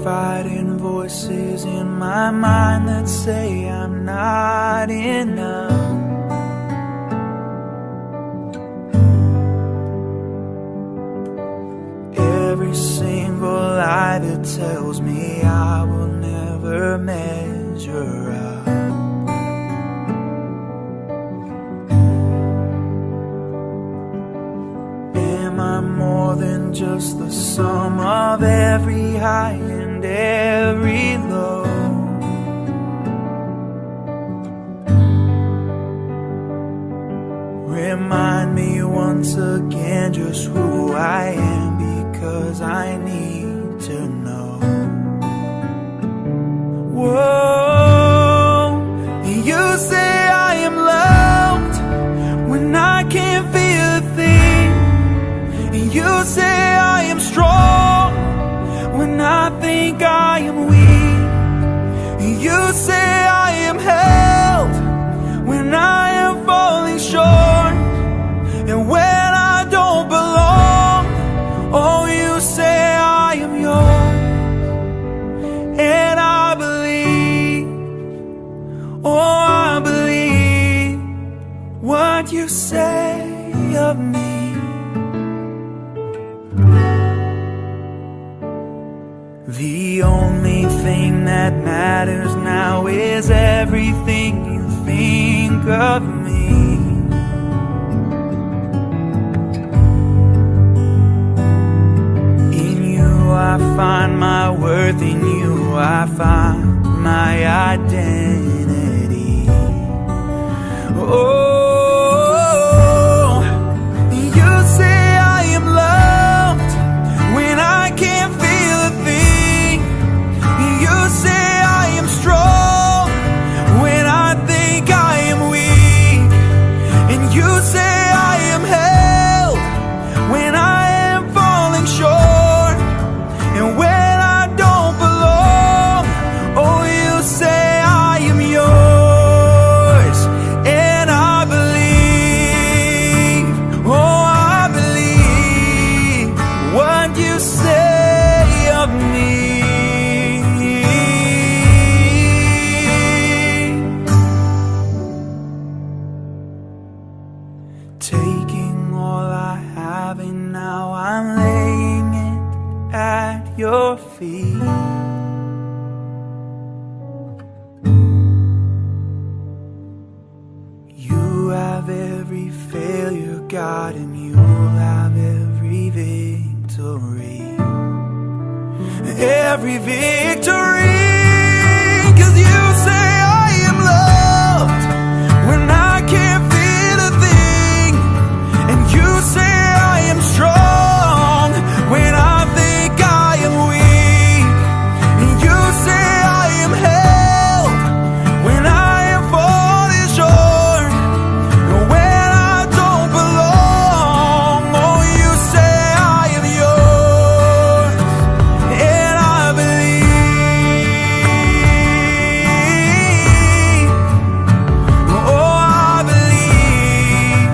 fighting voices in my mind that say I'm not enough. Every single lie that tells me I will never measure up. Am I more than just the sum of every high and every low? Remind me once again just who I am, because I need to know. Whoa, you say I am loved when I can't feel a thing. You say I am strong when I think I am weak. You say I am held when I am falling short, and when I don't belong, oh, you say I am yours. And I believe, oh, I believe what you say of me. The only thing that matters now is everything you think of me. I find my worth, in you I find my identity. Oh, you say I am loved when I can't feel a thing. You say I am strong when I think I am weak. And you say I am held when I am falling short, and when I don't belong, oh, you say I am yours. And I believe, oh, I believe what you say of me. Taking all I have and now I'm laying it at your feet. You have every failure, God, and you'll have every victory. Every victory, 'cause you say I am loved when I can't feel a thing, and you say I am strong when I think I am weak, and you say I am held when I am falling short, and when I don't belong, oh, you say I am yours. And I believe, oh, I believe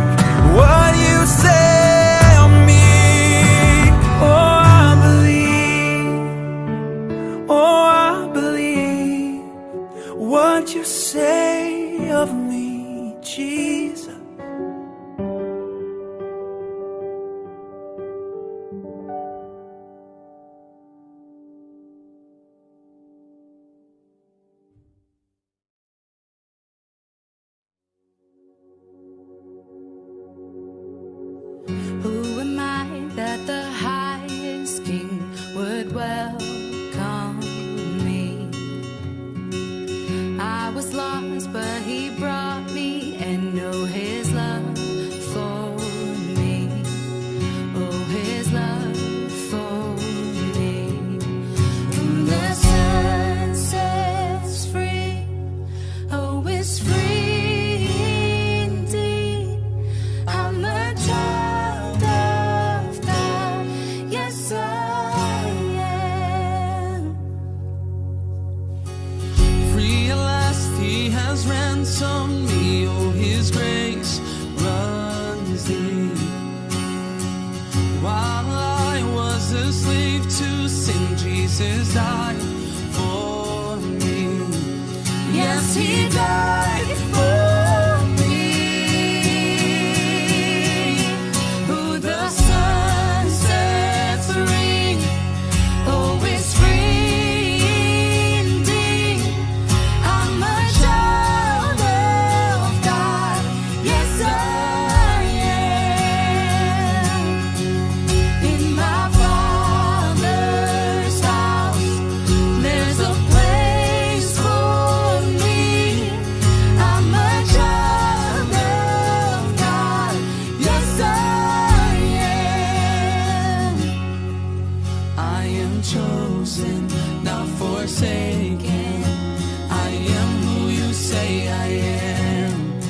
what you say of me. Oh, I believe, oh, I believe what you say of me, Jesus. Who am I that the highest king would welcome me? I was lost, but he brought me, and know his love for me. Oh, his love for me. Whom the sun sets free, oh, it's free indeed. I'm a child of God, yes I am. Free at last, he has ransomed me. Oh, his grace runs deep. While I was a slave to sin, Jesus Jesus died for me. Yes, he died for me. Who the Son sets free, oh, is free indeed. I'm a child of God. Yes, I am. In my Father's house, there's a place for me. I'm a child of God. Yes, I am. I am chosen, not forsaken. I am who you say I am.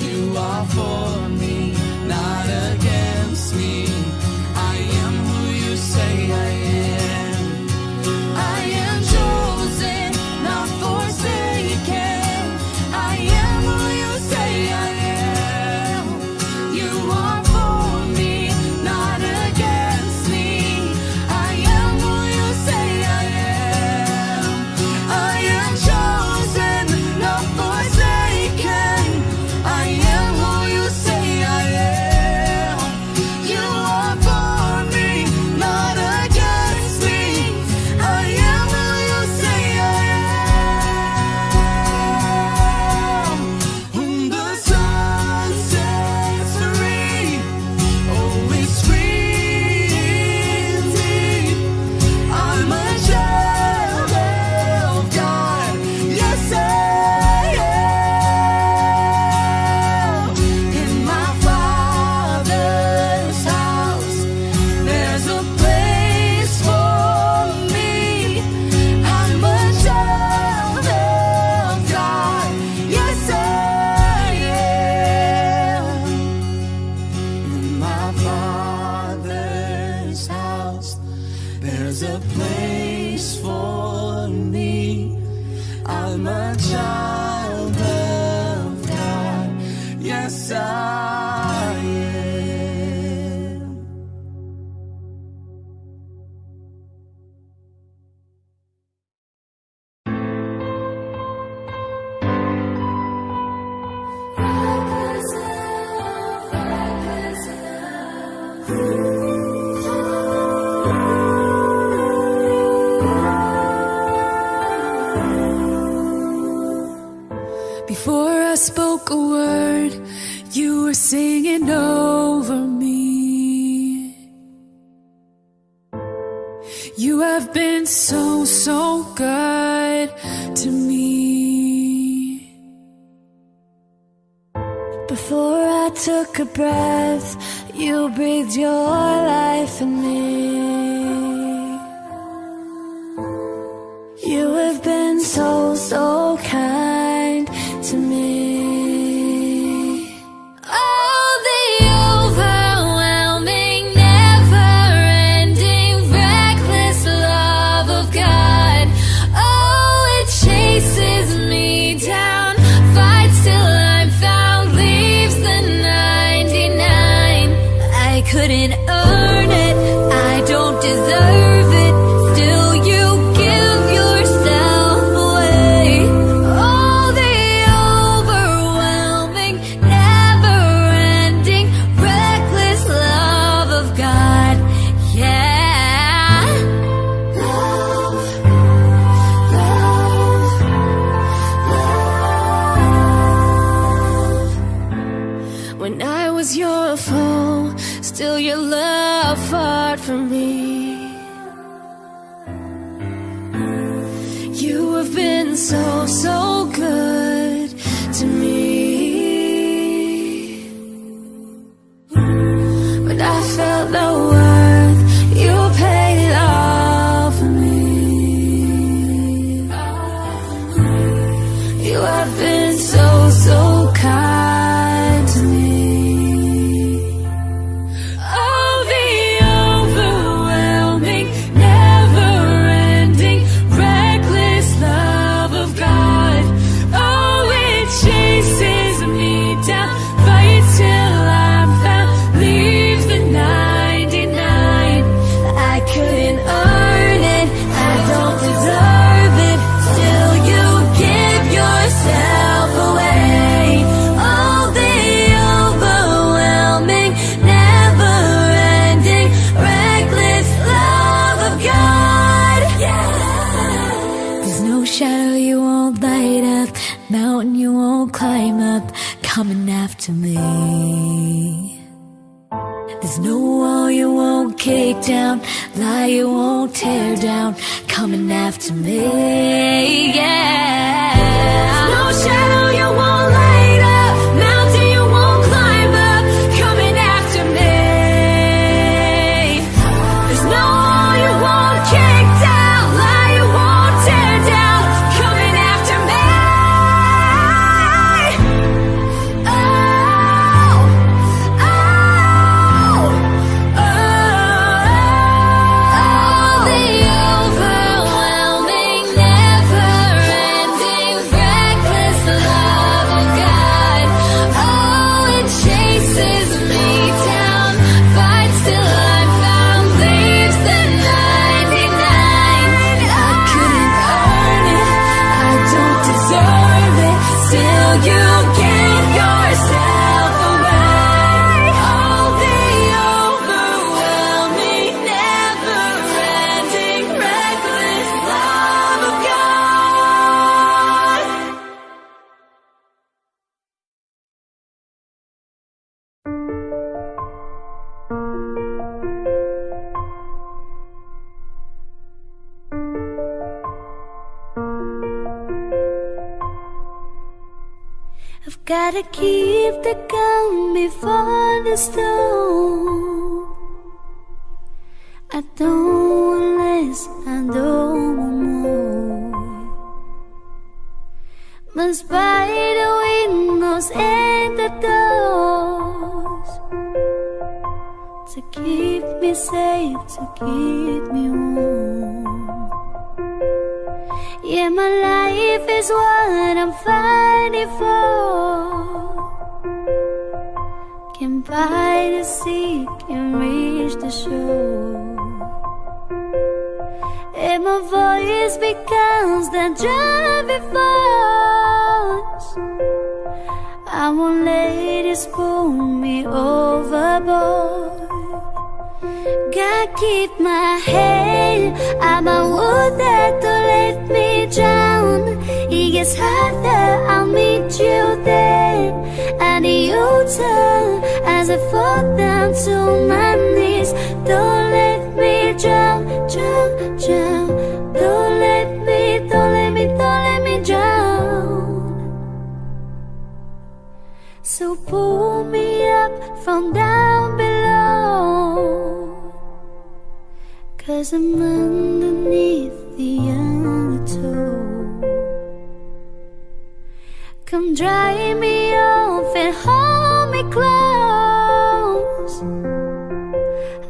You are for me, not against me. I am who you say I am. I am chosen, not forsaken. I am who you say I am. You are for me, not against me. I am who you say I am. I am chosen, not forsaken. I am who you say I am. You are for me, not against me. I am who you say I am. Whom the Son sets free, oh, is free indeed. I'm a child of God. Yes, I am. In my Father's house, there's a place for me. I'm a child of God. Yes, I am. In my Father's house, there's a place for me. I'm a child of God. Yes, I am. Before I spoke a word, you were singing over me. You have been so, so good to me. Before I took a breath, you breathed your life in me. You have been so, so kind to me. Oh, the overwhelming, never-ending, reckless love of God. Oh, it chases me down, fights till I'm found, leaves the 99. I couldn't earn it, I don't deserve it. Still, you give yourself away. Oh, the overwhelming, never-ending, reckless love of God. Yeah. Love, love, love. When I was your foe, still your love fought for me. You have been so, so good to me. When I felt no worth, you paid it all for me. You have been so, so kind to me. Oh, the overwhelming, never-ending, reckless love of God. Oh, after me. There's no wall you won't kick down, lie you won't tear down, coming after me, yeah. There's no shadow you won't light up, mountain you won't climb up, coming after me. There's no wall you won't kick down, lie you won't tear down, coming after me. I've gotta keep the gun before the storm. I don't want less, I don't want more. Must by the windows and the doors, to keep me safe, to keep me warm. Yeah, my life is what I'm fighting for. Can buy the sea, can reach the shore. And my voice becomes the driving force. I won't let it pull me overboard. Gotta keep my head above water, don't let me drown. It gets harder, I'll meet you there. I need you turn as I fall down to my knees. Don't let me drown, drown, drown. Don't let me, don't let me, don't let me drown. So pull me up from down below, 'cause I'm underneath the undertow. Come dry me off and hold me close.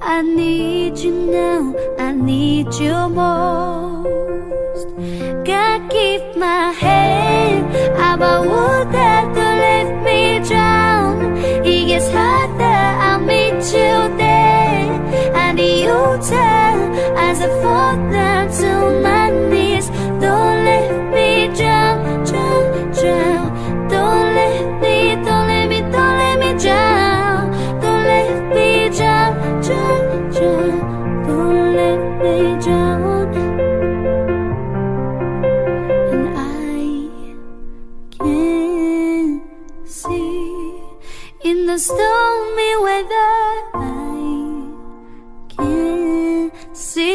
I need you now, I need you most. Gotta keep my head above water, don't let me drown. It gets harder, I'll meet you there. I need you turn as I fall down to my knees. Don't let me drown, drown, drown. Don't let me, don't let me, don't let me drown. Don't let me drown, drown, drown. Don't let me drown. And I can see in the stormy weather, I can see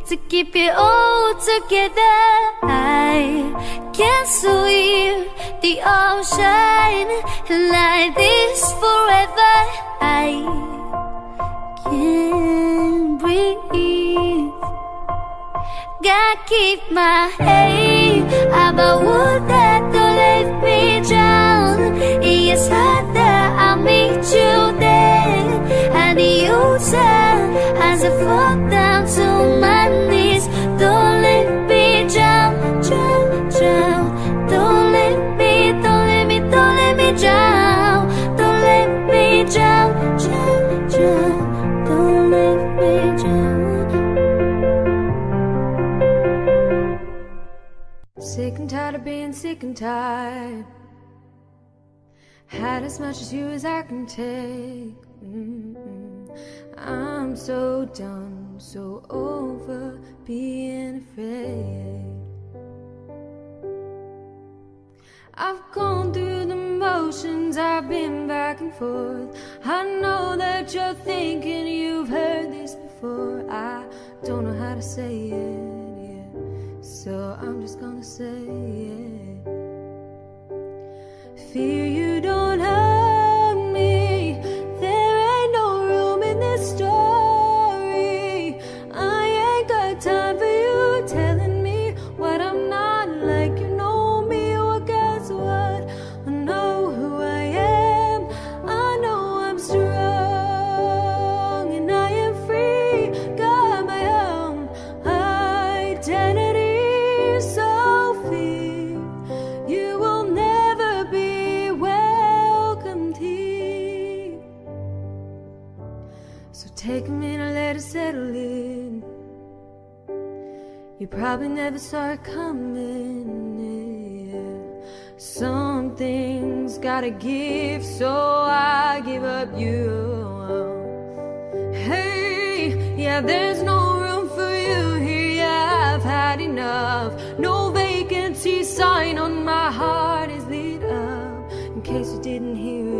to keep it all together. I can swim the ocean like this forever. I can breathe. Gotta keep my head above water, don't let me drown. It's harder, I'll meet you there. I need you turn as I fall down to my knees. Don't let me drown, drown, drown. Don't let me, don't let me, don't let me drown. Don't let me drown, drown, drown. Don't let me drown. Sick and tired of being sick and tired. Had as much as you as I can take. I'm so done, so over being afraid. I've gone through the motions. emotions, I've been back and forth. I know that you're thinking you've heard this before. I don't know how to say it, yeah. So I'm just gonna say it. Fear you don't hurt me. There ain't no room in this story. I ain't got time for you telling me what I'm not like. You know me, well guess what? I know who I am. I know I'm strong and I am free. Got my own identity. So fear you will never be welcomed here. So take a minute, let it settle in. You probably never saw it coming, yeah. Something's gotta give, so I give up you. Hey, yeah, there's no room for you here, yeah, I've had enough. No vacancy sign on my heart is lit up, in case you didn't hear it.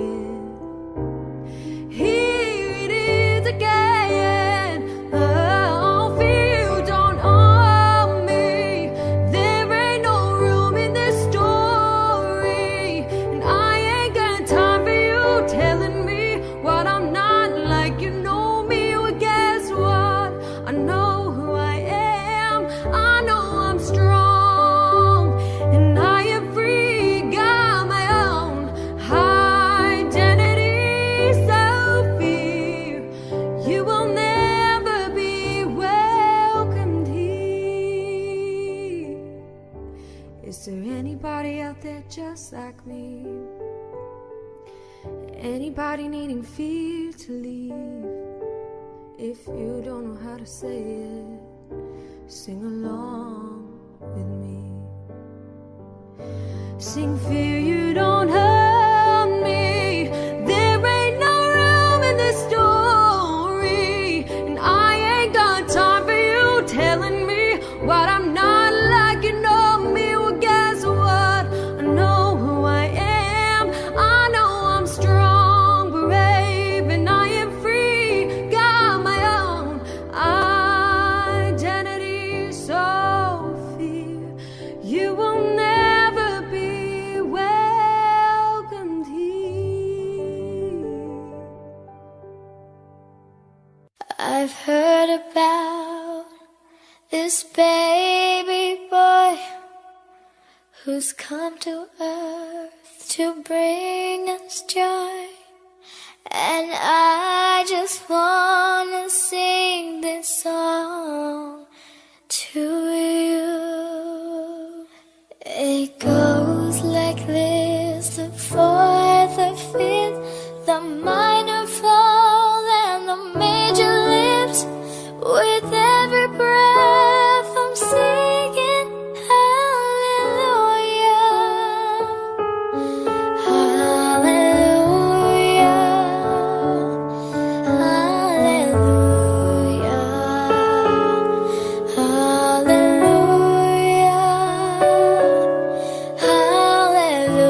Here it is again. Oh, fear you don't own me. There ain't no room in this story, and I ain't got time for you telling me what I'm not like. You know me, well guess what? I know who I am. I know I'm strong and I am free. Got my own identity. So fear you will never be welcomed here. Is there anybody out there just like me? Anybody needing fear to leave? If you don't know how to say it, sing along with me. Sing, fear you don't hurt me. There ain't no room in this story, and I ain't got time for you telling me what I'm not like. You know me, well guess what? I know who I am. I know I'm strong, brave, and I am free. Got my own identity. So fear you will never be welcomed here. I've heard about this baby boy who's come to earth to bring us joy. And I just wanna sing this song to you. It goes like this: the fourth, the fifth, the minor fall, and the major lifts. With every breath I'm singing hallelujah, hallelujah, hallelujah, hallelujah.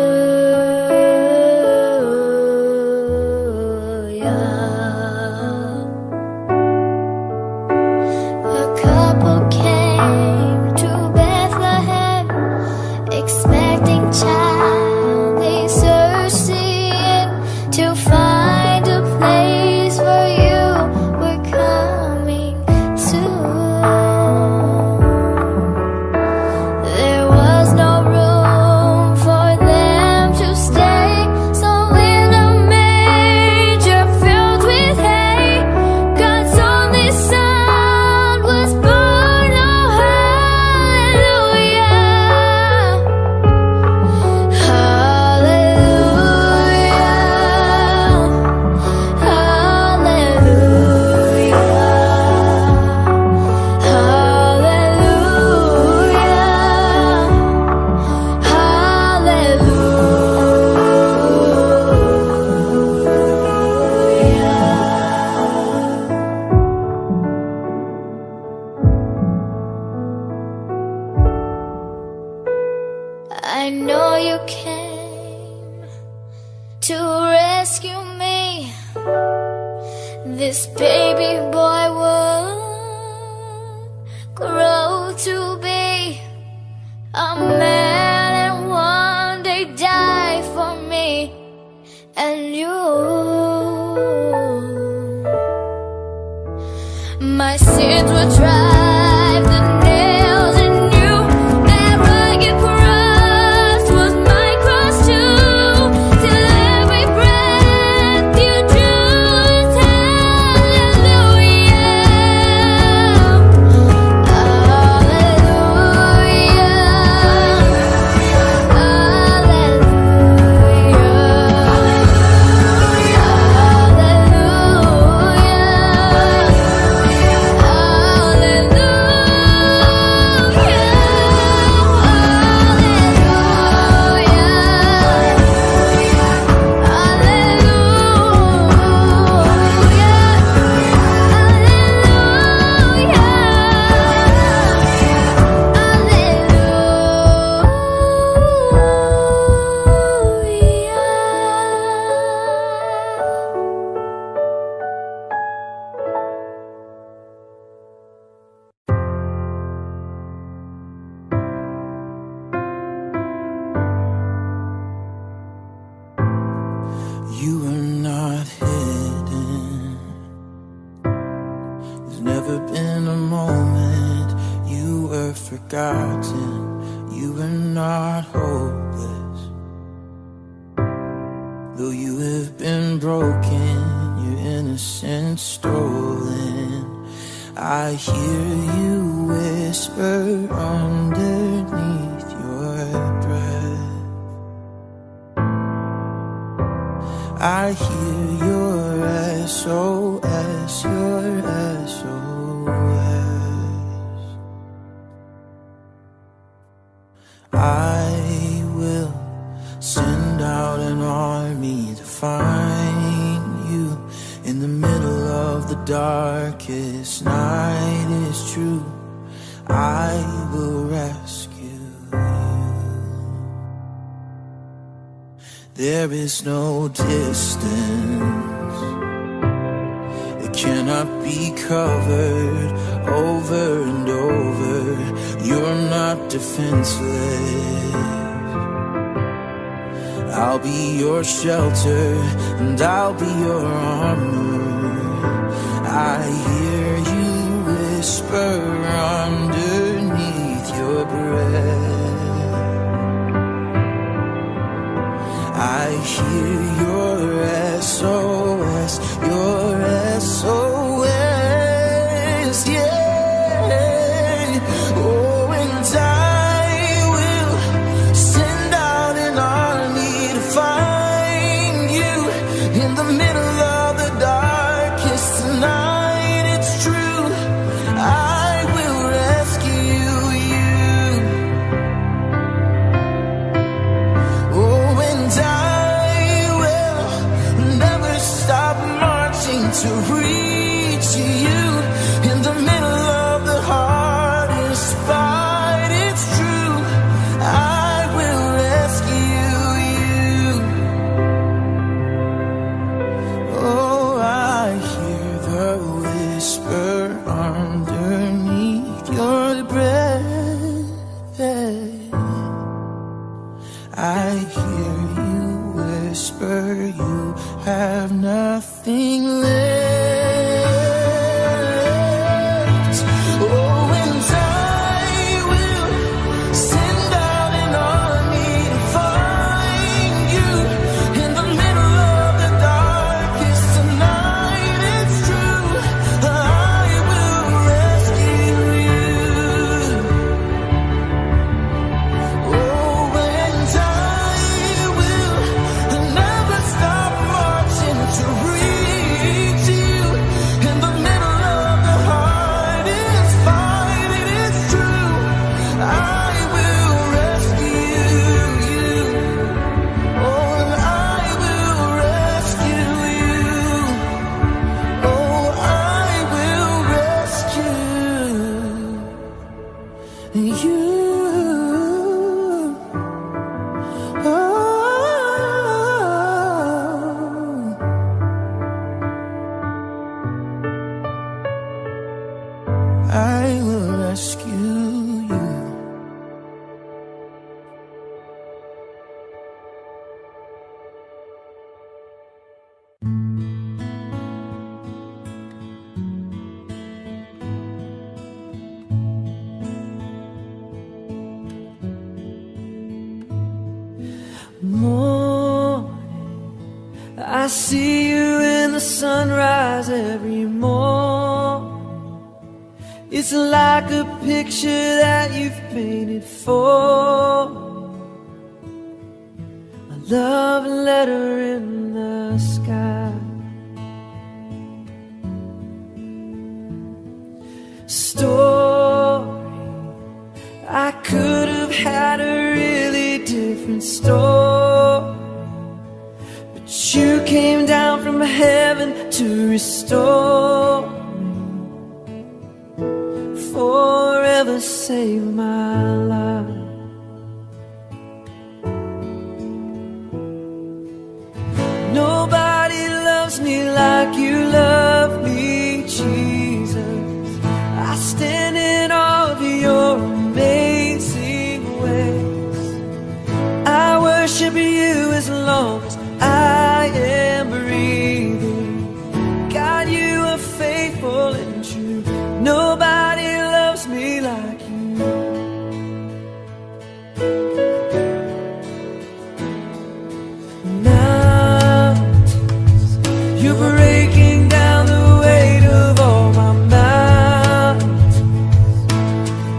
A couple came to Bethlehem, expecting child. They searched the inn to find a place for you. We're coming soon. There was no room for them to stay, so in a manger filled with hay, God's only Son was born. Oh, hallelujah, I know you came to rescue me. This baby boy would grow to be a man and one day die for me and you. My sins will drive the nails in you. That rugged cross was my cross too. Till every breath you drew is hallelujah. You are not hidden. There's never been a moment you were forgotten. You are not hopeless. Though you have been broken, your innocence stolen, I hear you whisper underneath your breath. I hear your SOS, your SOS. I will send out an army to find you in the middle of the darkest night. It's true, I will rescue. There is no distance, it cannot be covered over and over. You're not defenseless. I'll be your shelter and I'll be your armor. I hear you whisper underneath your breath. I hear your SOS, your SOS, yeah. Oh, and I will send out an army to find you in the middle of the darkest night. It's true, I will rescue you. Oh, and stop marching to reach you in the middle of the hardest fight. It's true, I will rescue you. Oh, I hear the whisper underneath your breath. I hear you whisper, you have nothing left. Oh, and I will send out an army to find you in the middle of the darkest night. It's true, I will rescue you. Oh, and I will never stop marching to reach you in the middle of the hardest fight. It is true, I will rescue you. Oh, and I will rescue you. Oh, I will rescue you. Oh, I see you in the sunrise every morning. It's like a picture that you've painted for a love letter in the sky. Story, I could have had a really different story, but you came down from heaven to restore me, forever save my life. Nobody loves me like you love me, Jesus. I stand in awe of your amazing ways. I worship you as long as I am breathing. God, you are faithful and true. Nobody loves me like you. Mountains, you're breaking down the weight of all my mountains.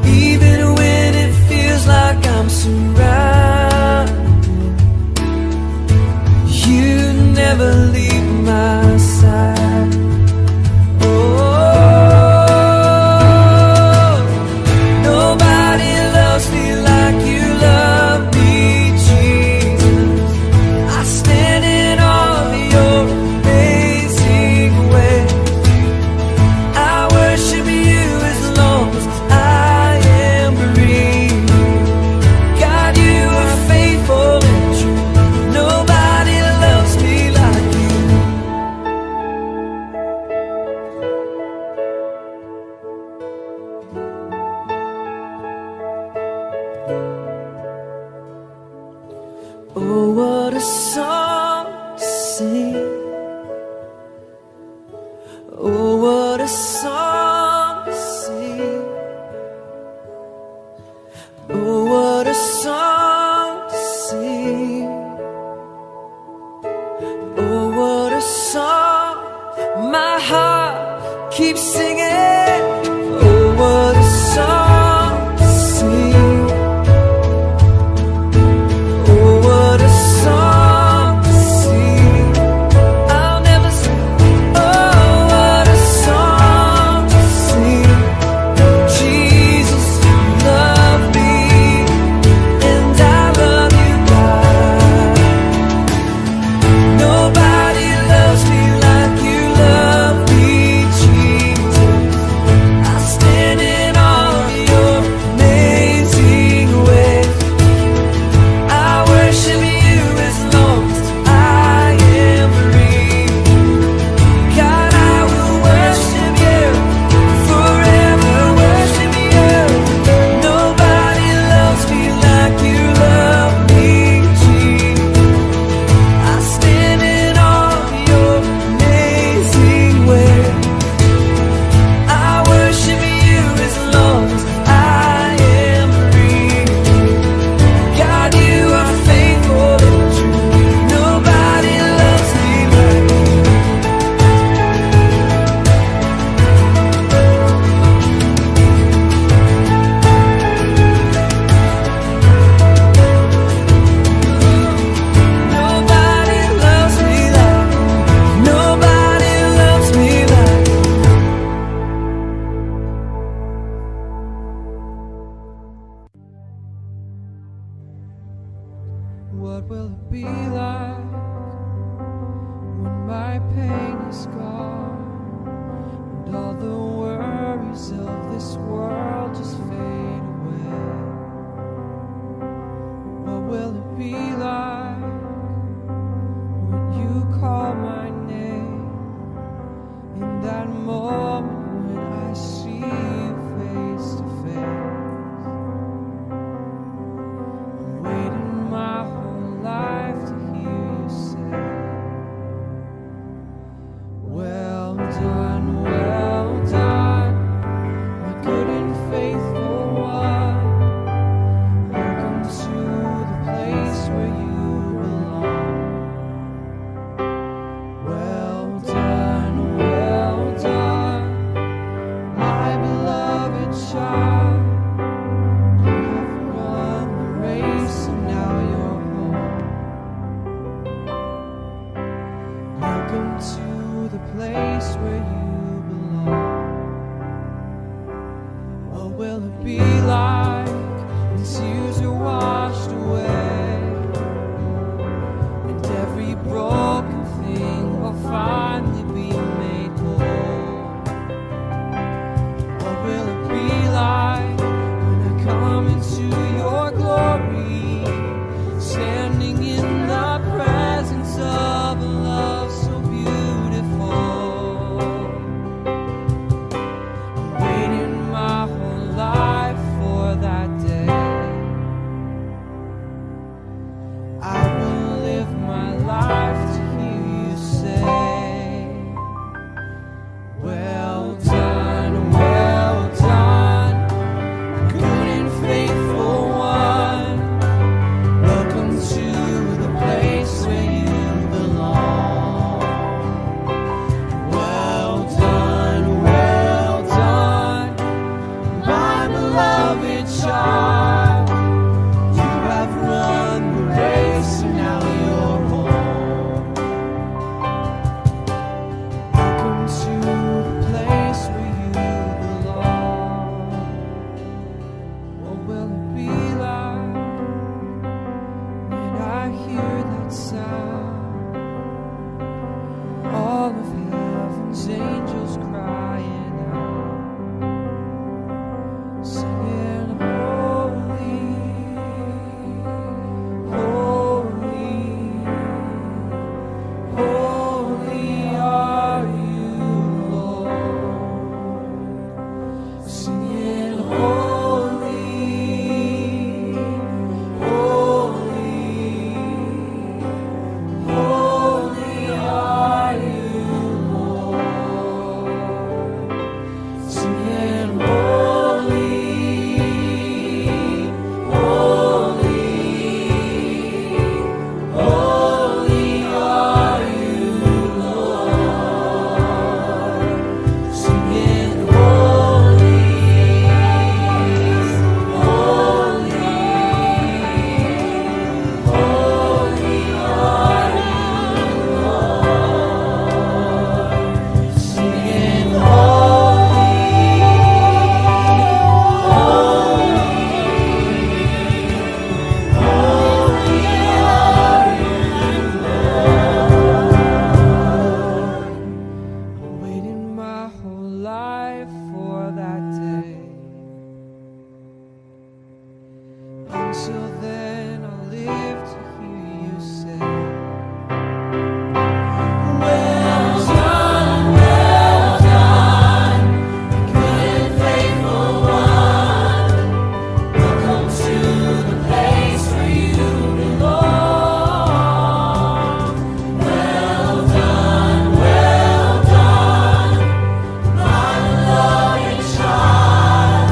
Even when it feels like I'm surrounded, you never leave my side. Oh, nobody loves me like you love me, Jesus. I stand in awe of your amazing ways. I worship you as long as I am breathing. God, you are faithful and true. Nobody loves me like you. Oh, what a song to sing. Oh, what a song to sing. Oh, what a song to sing. Oh, what a song. My heart keeps singing. Oh, what a song to sing. Oh, what a song to sing. I'll never sing. Oh, what a song to sing. Jesus, you love me, and I love you back. Nobody loves me like you love me, Jesus. I stand in awe of your amazing ways. I worship you as long as I am breathing. God, I will worship you, forever worship you. Nobody loves me like you love me, Jesus. I stand in awe of your amazing ways. I worship you as long as I am breathing. God, you are faithful and true. Nobody loves me like you. Nobody loves me like you. Nobody loves me like you. What will it be like when my pain is gone and all the worries of this world just fade away? What will it be like when you call my name in that moment when I see you face to face? I'm waiting my whole life to hear you say, well, be like when tears are washed away, and every broken thing will finally be made whole? What will it be like when I come into your glory, standing in the presence of a love so beautiful? I'm waiting my whole life for that day. I will live my life to hear you say, well done, good and faithful one. Welcome to the place where you belong. Well done, my beloved child. You have run the race and now you're home. Welcome to the place where you belong. What will it be like when I hear that sound? All of heaven's angels crying out, singing, holy, holy, holy are you, Lord. Singing, holy, holy, holy are you, Lord. Singing, holy, holy, holy are you, Lord. Singing, holy, holy, holy are you, Lord. Singing, holy, I'm waiting my whole life for that day. Until then, I'll live to hear you say, well done, good and faithful one. Welcome to the place where you belong. Well done, my beloved child.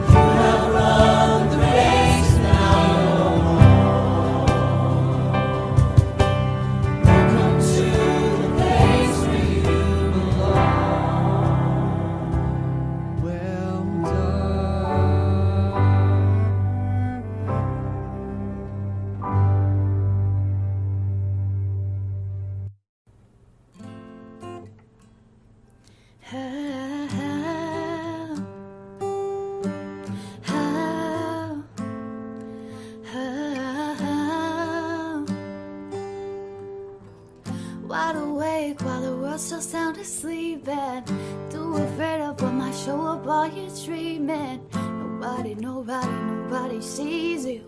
You have run the race, now you're home. Welcome to the place where you belong. Well Wide awake while the world's still sound asleep, and too afraid of what might show up while you're dreaming. Nobody sees you.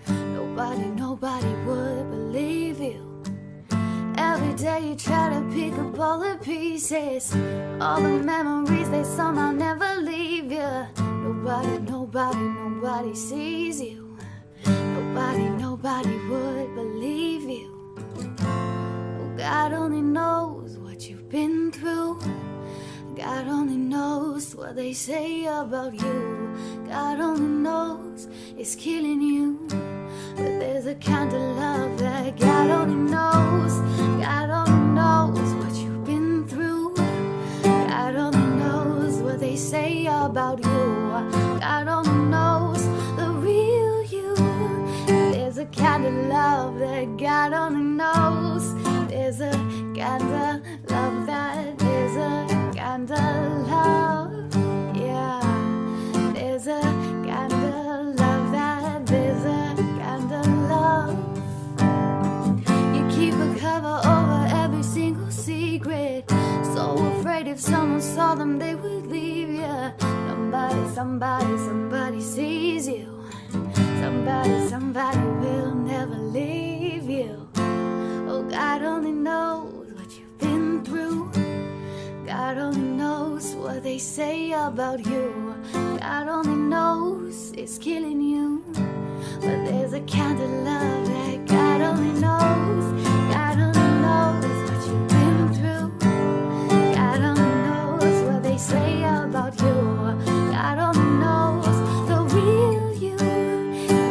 Nobody would believe you. Every day you try to pick up all the pieces, all the memories, they somehow never leave you. Nobody sees you. Nobody would believe you. Oh, God only knows what you've been through. God only knows what they say about you. God only knows it's killing you. But there's a kind of love that God only knows. God only knows what you've been through. God only knows what they say about you. God only knows the real you. There's a kind of love that God only knows. There's a kind of love that, there's a kind of love, yeah. There's a tell them they would leave you. Somebody sees you. Somebody will never leave you. Oh, God only knows what you've been through. God only knows what they say about you. God only knows it's killing you. But there's a kind of love that God only knows. God only knows what you've been through. God only knows what they say about you. God only knows the real you.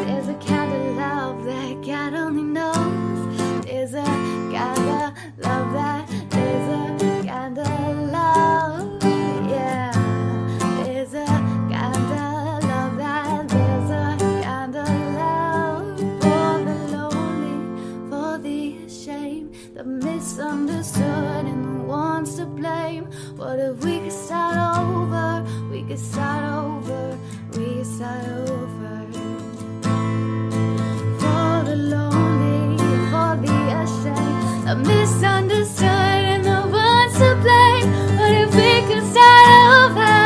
There's a kind of love that God only knows. There's a kind of love that. There's a kind of love, yeah. There's a kind of love that. There's a kind of love for the lonely, for the ashamed, the misunderstood, and the ones to blame. What if we could start over? We could start over. We could start over. For the lonely, for the ashamed, the misunderstood, and the ones to blame. What if we could start over?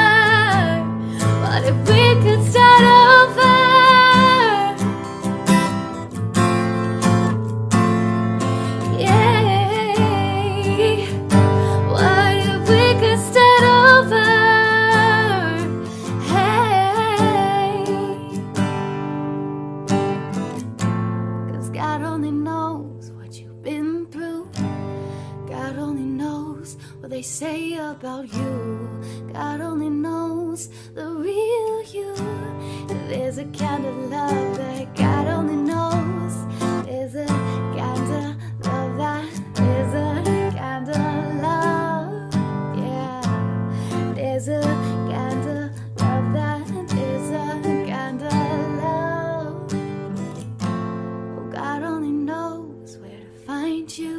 What if we could start over? Yeah. What if we could start over? Hey. 'Cause God only knows what you've been through. God only knows what they say about you. God only knows the real you. There's a kind of love that God only knows. There's a kind of love that. There's a kind of love, yeah. There's a kind of love that. There's a kind of love. Oh, God only knows where to find you.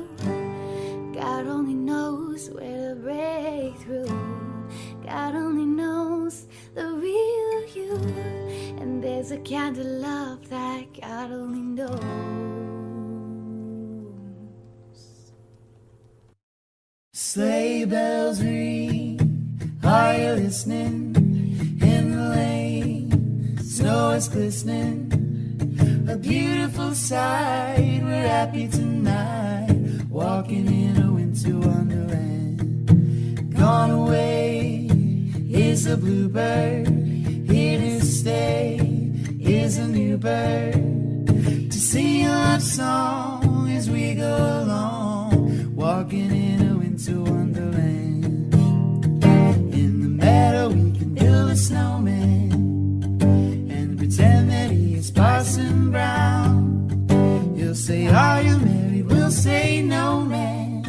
God only knows where to break through. God only knows the real you. And there's a kind of love that God only knows. Sleigh bells ring, are you listening? In the lane, snow is glistening. A beautiful sight, we're happy tonight, walking in a winter wonderland. Gone away is a bluebird, here to stay is a new bird. To sing a love song as we go along, walking in a winter wonderland. In the meadow we can build a snowman and pretend that he is Parson Brown. He'll say, are you married? We'll say, no, man,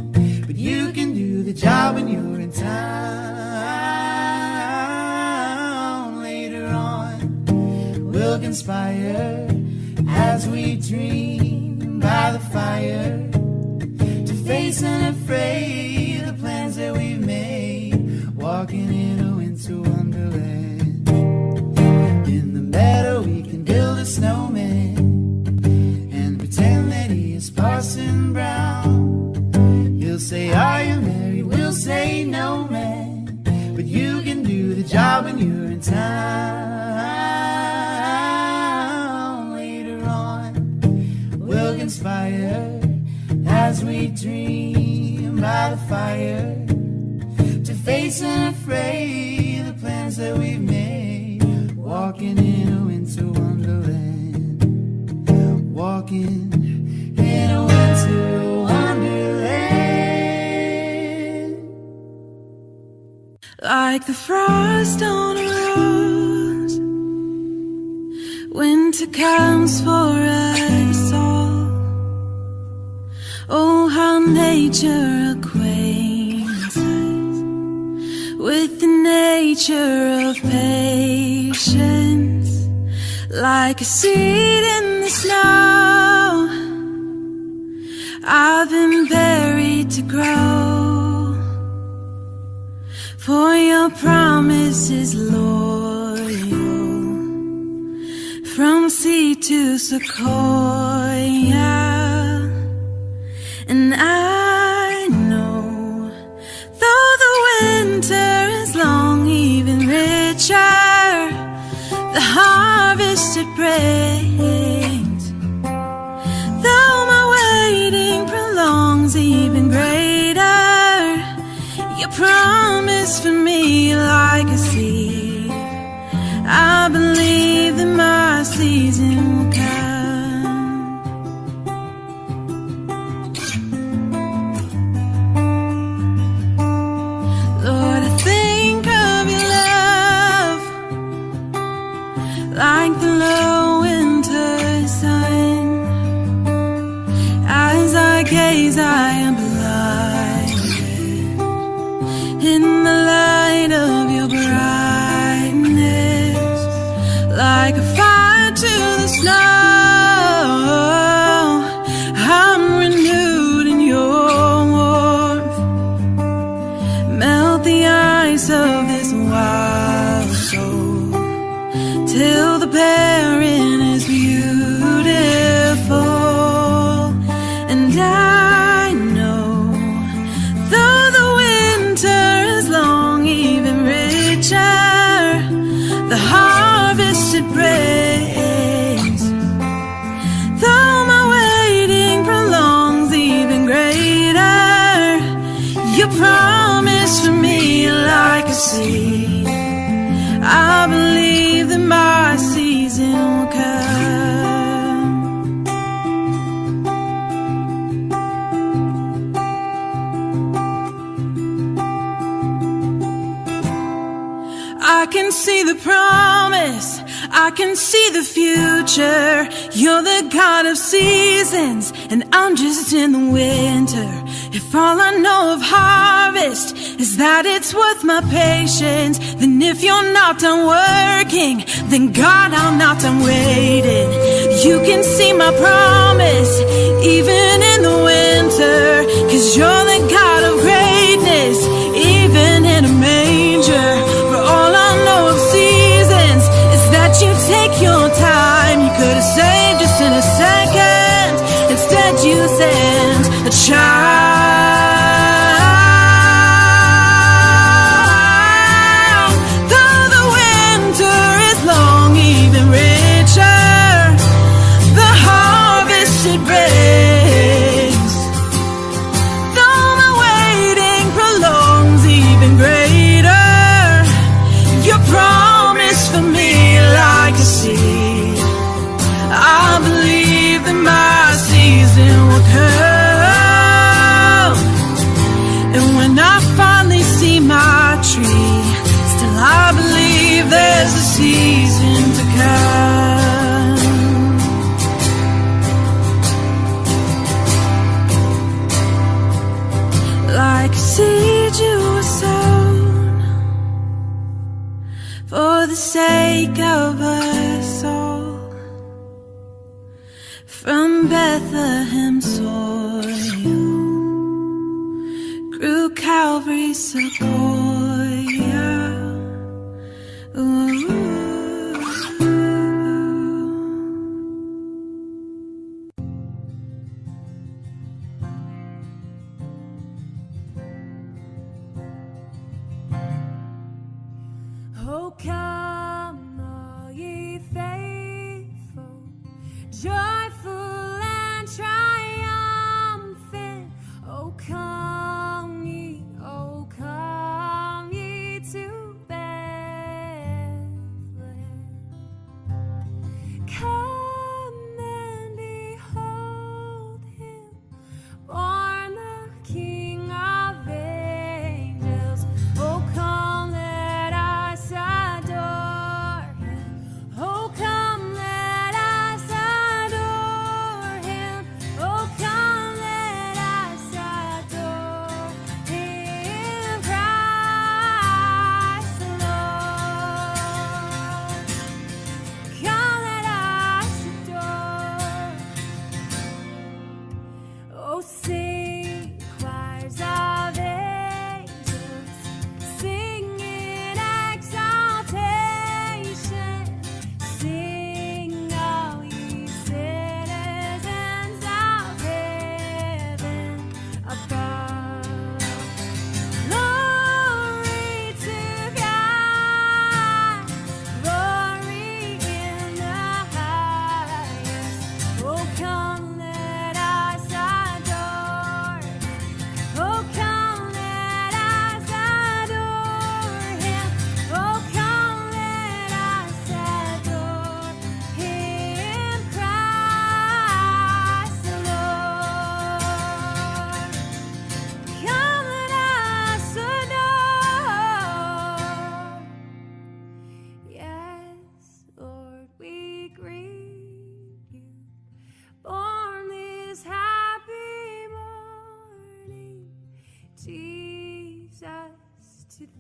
but you can do the job when you're in town. Later on we'll conspire as we dream by the fire, to face unafraid the plans that we've made, walking in a winter wonderland. In the meadow we can build a snowman and pretend that he is Parson Brown. He'll say, are you married? We'll say, no, man, but you can do the job when you're in town. Later on we'll conspire as we dream by the fire, to face unafraid the plans that we've made, walking in a winter wonderland. Walking in a winter wonderland. Like the frost on a rose, winter comes for us all. Oh, how nature acquaints us with the nature of patience. Like a seed in the snow, I've been buried to grow. For your promise is loyal, from sea to sequoia. And I know, though the winter is harvest it brings. Though my waiting prolongs, even greater your promise for me like a seed. I believe that my season will come. Lord, I think of your love like the low winter sun. As I gaze, I am blinded in the light of your brightness, like a fire to the snow. I'm renewed in your warmth. Melt the ice of this wild soul till the parent is beautiful. And I know, though the winter is long, even richer the harvest it brings. Though my waiting prolongs, even greater your promise for me like a seed. I believe that my season will come. I can see the promise, I can see the future. You're the God of seasons, and I'm just in the winter. If all I know of harvest is that it's worth my patience, then if you're not done working, then God, I'm not done waiting. You can see my promise even in the winter, 'cause you're the God of greatness, even in a manger. For all I know of seasons is that you take your time. You could have saved us in a second, instead you sent a child. Though the winter is long, even richer the harvest it brings. Though my waiting prolongs, even greater your promise for me like a seed. I believe that my season will come. And when I finally see my tree, still I believe there's a season to come. Like a seed you were sown for the sake of us all. From Bethlehem's soil grew Calvary's sequoia. Ooh. Oh, come, all ye faithful, joyful and triumphant. Oh, come ye to Bethlehem. Come and behold him, born the King of angels. Oh, come, let us adore him. Oh, come, let us adore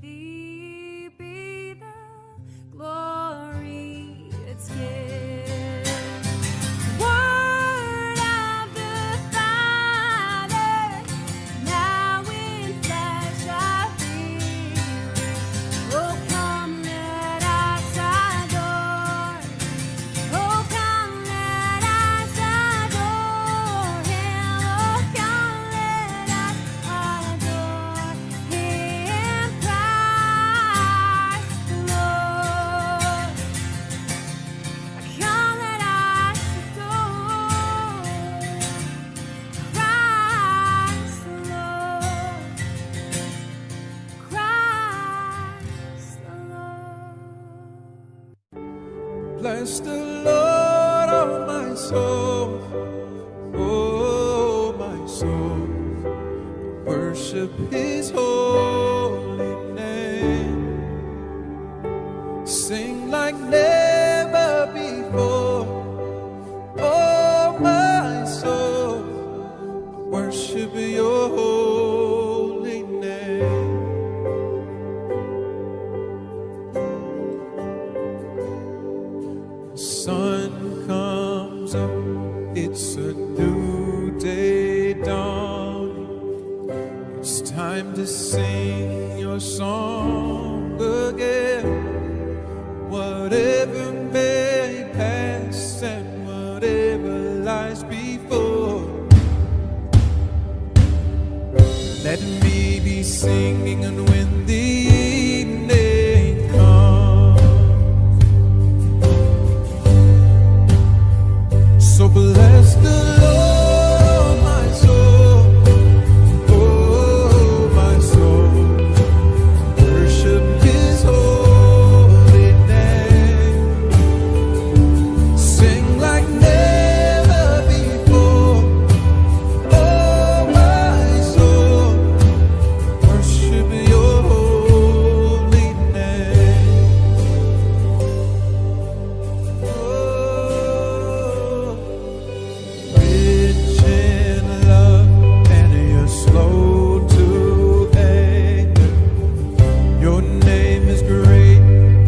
thee be the glory that's given. Word of the Father, now in flesh appearing. Oh, come, let us adore. Oh, come, let us adore Him. Oh, come, let us adore Him. Christ the Lord. Come, let us adore Christ the Lord. Christ the Lord. Bless the Lord, oh my soul, oh my soul. Worship His holy name. Sing like never before, oh my soul. Worship Your holy name. Sun comes up, it's a new day dawning. It's time to sing Your song again. Whatever may pass and whatever lies before, let me be singing, and when the evening comes, so bless the Lord, my soul, oh my soul. Worship His holy name. Sing like never before, oh my soul. Worship Your holy name. Oh, rich in love, and You're slow to anger. Your name is great,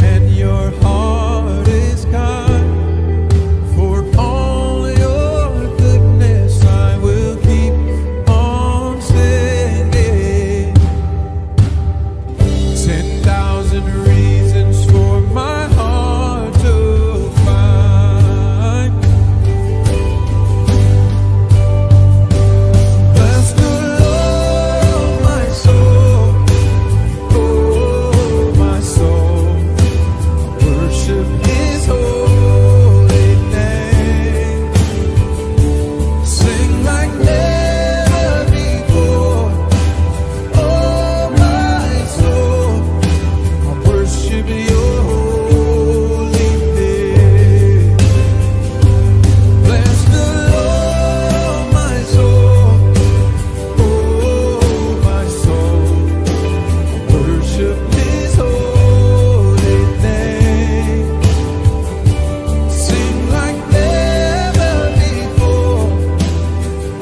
and Your heart is kind. For all Your goodness, I will keep on singing. 10,000 reasons for my heart to find. Bless the Lord, my soul, oh my soul. Worship His holy name. Sing like never before, oh my soul. I worship Your holy name. Bless the Lord, my soul, oh my soul. Worship His holy name. Sing like never before,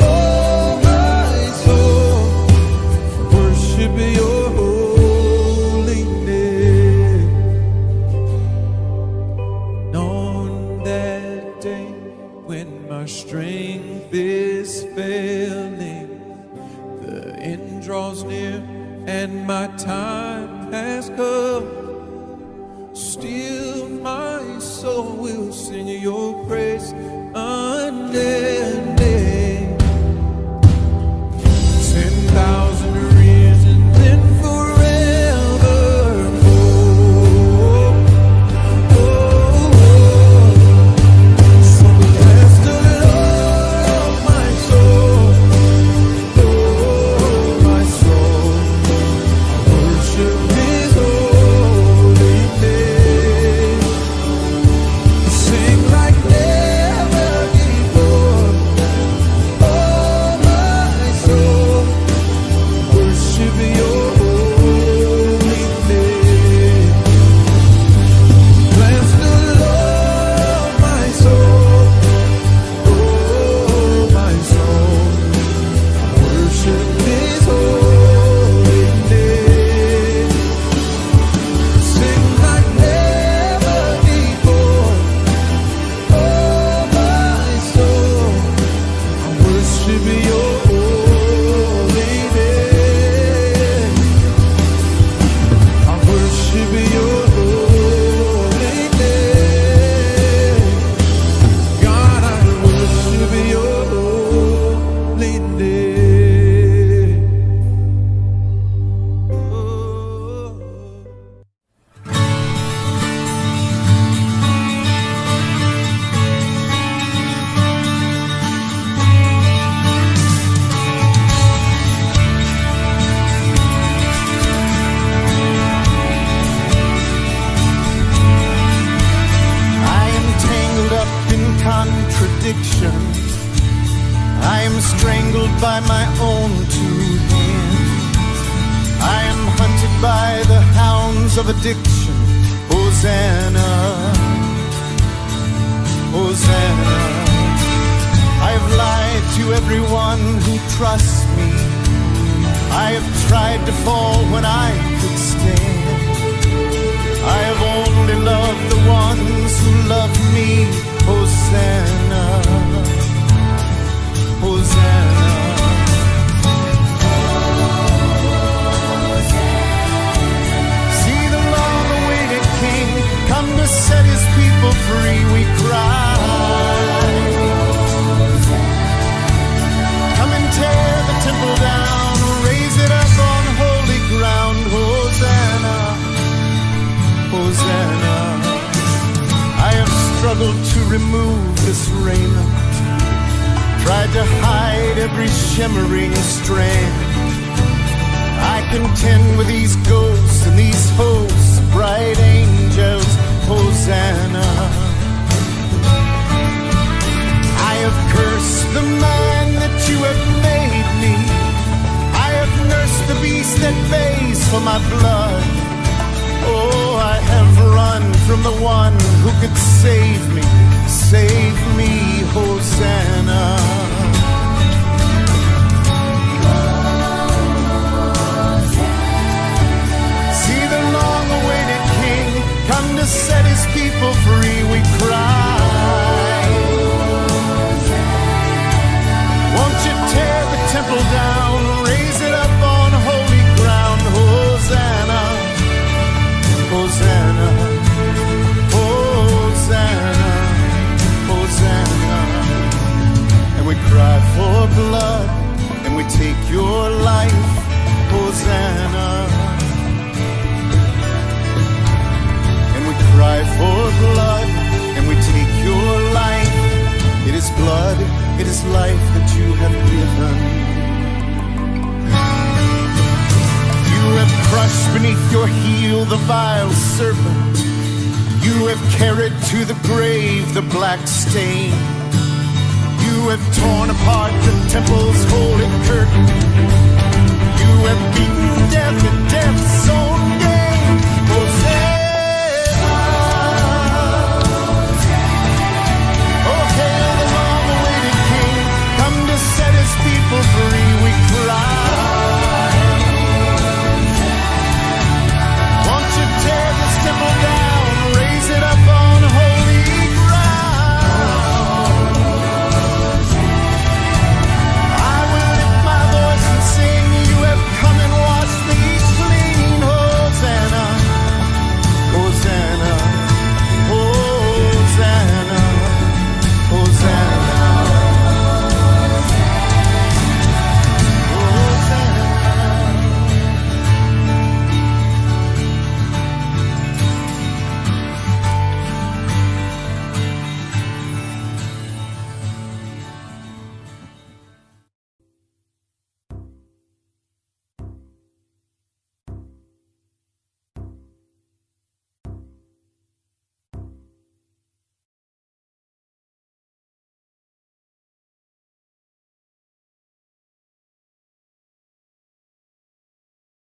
oh my soul. Worship Your holy name. On that day when my strength is failing, the end draws near and my time has come. Still my soul will sing Your praise unending. 10,000 reasons and forevermore. So bless the Lord, my soul, oh my soul. Worship His holy name. Sing like never by my own two hands. I am hunted by the hounds of addiction. Hosanna, Hosanna. I have lied to everyone who trusts me. I have tried to fall when I could stand. I have only loved the ones who love me. Hosanna, Hosanna. See the long-awaited King come to set his people free. We cry. Come and tear the temple down, raise it up on holy ground. Hosanna, Hosanna. I have struggled to remove this raiment, tried to hide every shimmering strand. I contend with these ghosts and these hosts of bright angels. Hosanna. I have cursed the man that you have made me. I have nursed the beast that bays for my blood. Oh, I have run from the one who could save me. Save me, Hosanna. See the long-awaited King come to set his people free. We cry. Won't you tear the temple down, raise it up on holy ground. Hosanna, Hosanna, Hosanna, Hosanna. And we cry for blood, and we take your life. Hosanna. And we cry for blood, and we take your life. It is blood, it is life that you have given. You have crushed beneath your heel the vile serpent. You have carried to the grave the black stain. You have torn apart the temple's holy curtain. You have beaten death at death's